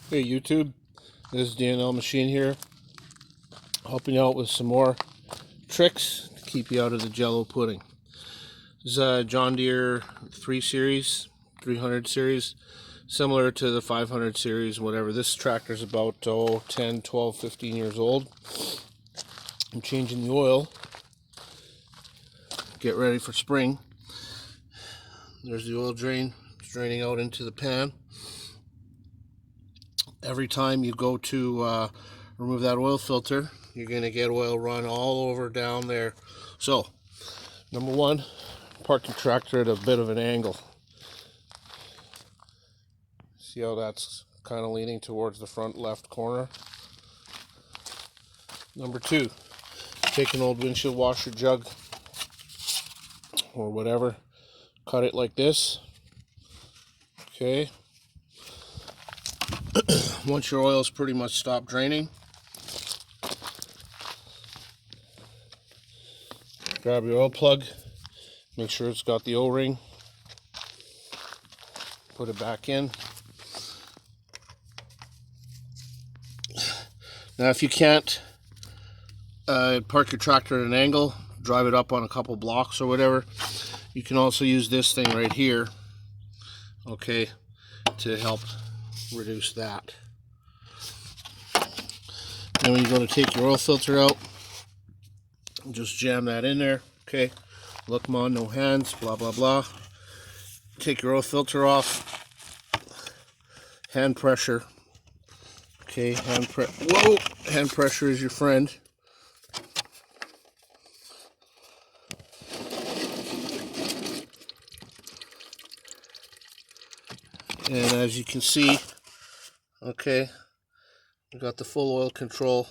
Hey YouTube, this is DNL Machine here, helping out with some more tricks to keep you out of the Jello pudding. This is a John Deere 3 Series, 300 series, similar to the 500 series, whatever. This tractor is about 10, 12, 15 years old. I'm changing the oil, get ready for spring. There's the oil drain, it's draining out into the pan. Every time you go to remove that oil filter, you're going to get oil run all over down there. So, number one, park your tractor at a bit of an angle. See how that's kind of leaning towards the front left corner? Number two, take an old windshield washer jug or whatever, cut it like this. Okay. Once your oil's pretty much stopped draining, grab your oil plug, make sure it's got the O-ring, put it back in. Now if you can't park your tractor at an angle, drive it up on a couple blocks or whatever, you can also use this thing right here, okay, to help reduce that. Then when you go to take your oil filter out, just jam that in there, okay, look them on, no hands, blah blah blah. Take your oil filter off, hand pressure, okay, hand pressure is your friend. And as you can see, okay, we got the full oil control